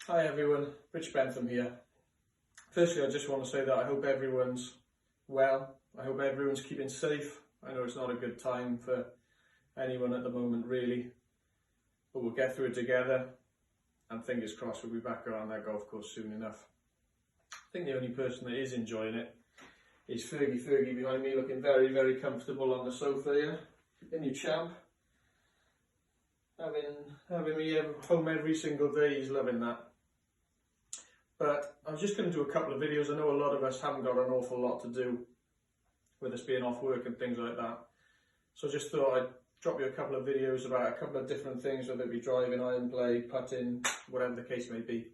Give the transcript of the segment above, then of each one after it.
Hi everyone, Rich Bentham here. Firstly, I just want to say that I hope everyone's well. I hope everyone's keeping safe. I know it's not a good time for anyone at the moment really, but we'll get through it together and fingers crossed we'll be back around that golf course soon enough. I think the only person that is enjoying it is Fergie behind me, looking very, very comfortable on the sofa here. The new champ. Having me home every single day, he's loving that. But I'm just going to do a couple of videos. I know a lot of us haven't got an awful lot to do with us being off work and things like that. So I just thought I'd drop you a couple of videos about a couple of different things, whether it be driving, iron play, putting, whatever the case may be.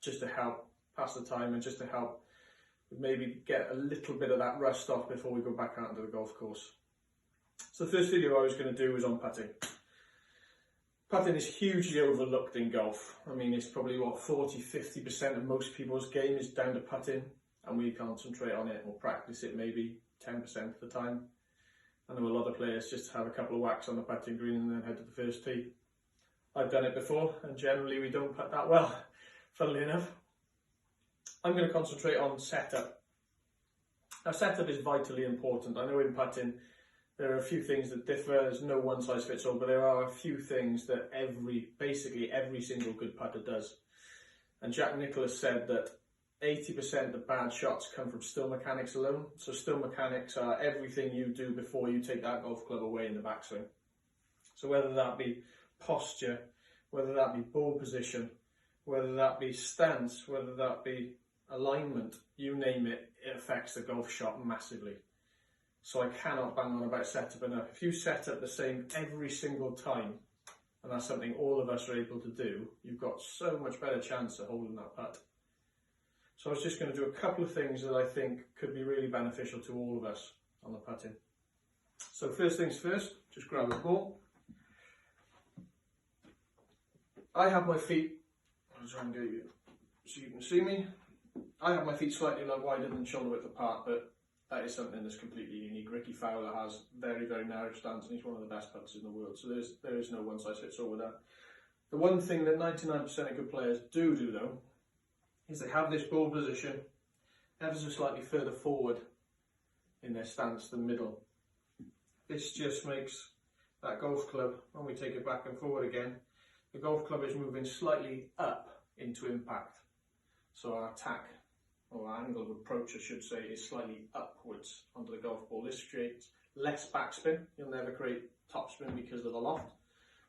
Just to help pass the time and just to help maybe get a little bit of that rust off before we go back out into the golf course. So the first video I was going to do was on putting. Putting is hugely overlooked in golf. I mean, it's probably what 40–50% of most people's game is down to putting, and we concentrate on it or practice it maybe 10% of the time. I know a lot of players just have a couple of whacks on the putting green and then head to the first tee. I've done it before, and generally we don't putt that well, funnily enough. I'm going to concentrate on setup. Now, setup is vitally important. I know in putting there are a few things that differ. There's no one size fits all, but there are a few things that basically every single good putter does. And Jack Nicklaus said that 80% of bad shots come from still mechanics alone. So still mechanics are everything you do before you take that golf club away in the backswing. So whether that be posture, whether that be ball position, whether that be stance, whether that be alignment, you name it, it affects the golf shot massively. So I cannot bang on about setup enough. If you set up the same every single time, and that's something all of us are able to do, you've got so much better chance of holding that putt. So I was just going to do a couple of things that I think could be really beneficial to all of us on the putting. So first things first, just grab the ball. I have my feet, I'll try and get you so you can see me. I have my feet slightly wider than shoulder width apart, but that is something that's completely unique. Ricky Fowler has very, very narrow stance and he's one of the best putters in the world. So there is no one size fits all with that. The one thing that 99% of good players do though, is they have this ball position ever so slightly further forward in their stance than middle. This just makes that golf club, when we take it back and forward again, the golf club is moving slightly up into impact. So our attack, or our angle of approach I should say, is slightly upwards onto the golf ball. This creates less backspin. You'll never create topspin because of the loft,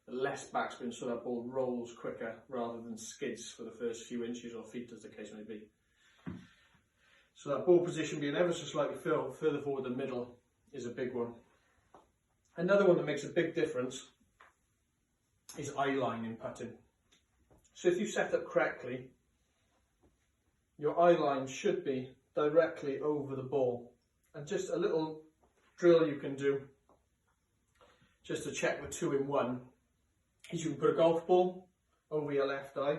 but less backspin so that ball rolls quicker rather than skids for the first few inches or feet as the case may be. So that ball position being ever so slightly further forward than middle is a big one. Another one that makes a big difference is eye line in putting. So if you set up correctly, your eye line should be directly over the ball. And just a little drill you can do, just to check the 2-in-1, is you can put a golf ball over your left eye,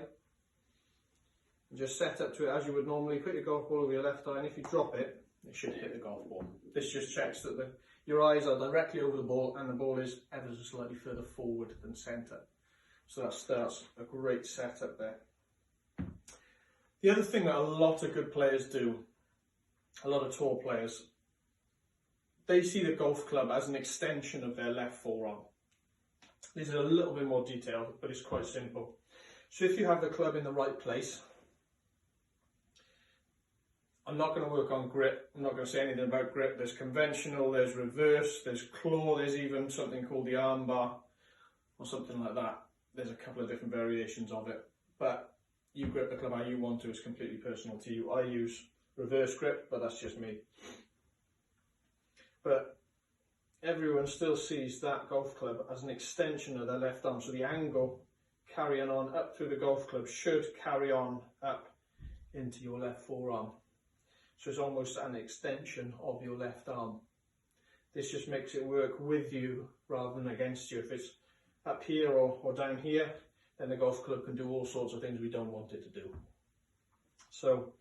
and just set up to it as you would normally. Put your golf ball over your left eye, and if you drop it, it should hit the golf ball. This just checks that your eyes are directly over the ball, and the ball is ever so slightly further forward than centre. So that starts a great setup there. The other thing that a lot of good players do, a lot of tour players, they see the golf club as an extension of their left forearm. This is a little bit more detailed, but it's quite simple. So if you have the club in the right place, I'm not going to work on grip, I'm not going to say anything about grip. There's conventional, there's reverse, there's claw, there's even something called the arm bar or something like that. There's a couple of different variations of it, but you grip the club how you want to, it's completely personal to you. I use reverse grip, but that's just me. But everyone still sees that golf club as an extension of their left arm. So the angle carrying on up through the golf club should carry on up into your left forearm. So it's almost an extension of your left arm. This just makes it work with you rather than against you. If it's up here or down here, then the golf club can do all sorts of things we don't want it to do. So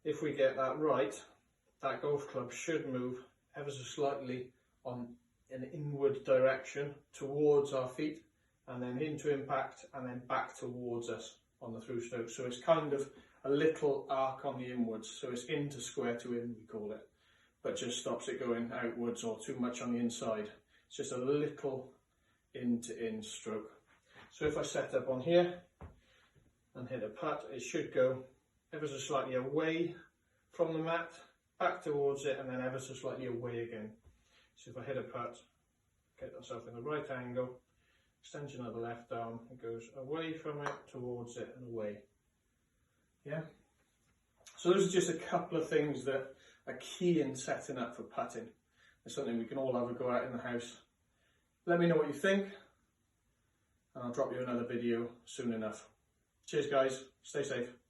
if we get that right, that golf club should move ever so slightly on an inward direction towards our feet and then into impact, and then back towards us on the through stroke. So it's kind of a little arc on the inwards, so it's into square to in, we call it, but just stops it going outwards or too much on the inside. It's just a little in to in stroke. So if I set up on here and hit a putt, it should go ever so slightly away from the mat, back towards it, and then ever so slightly away again. So if I hit a putt, get myself in the right angle, extension of the left arm, it goes away from it, towards it, and away. Yeah. So those are just a couple of things that are key in setting up for putting. It's something we can all have a go at in the house. Let me know what you think, and I'll drop you another video soon enough. Cheers guys, stay safe.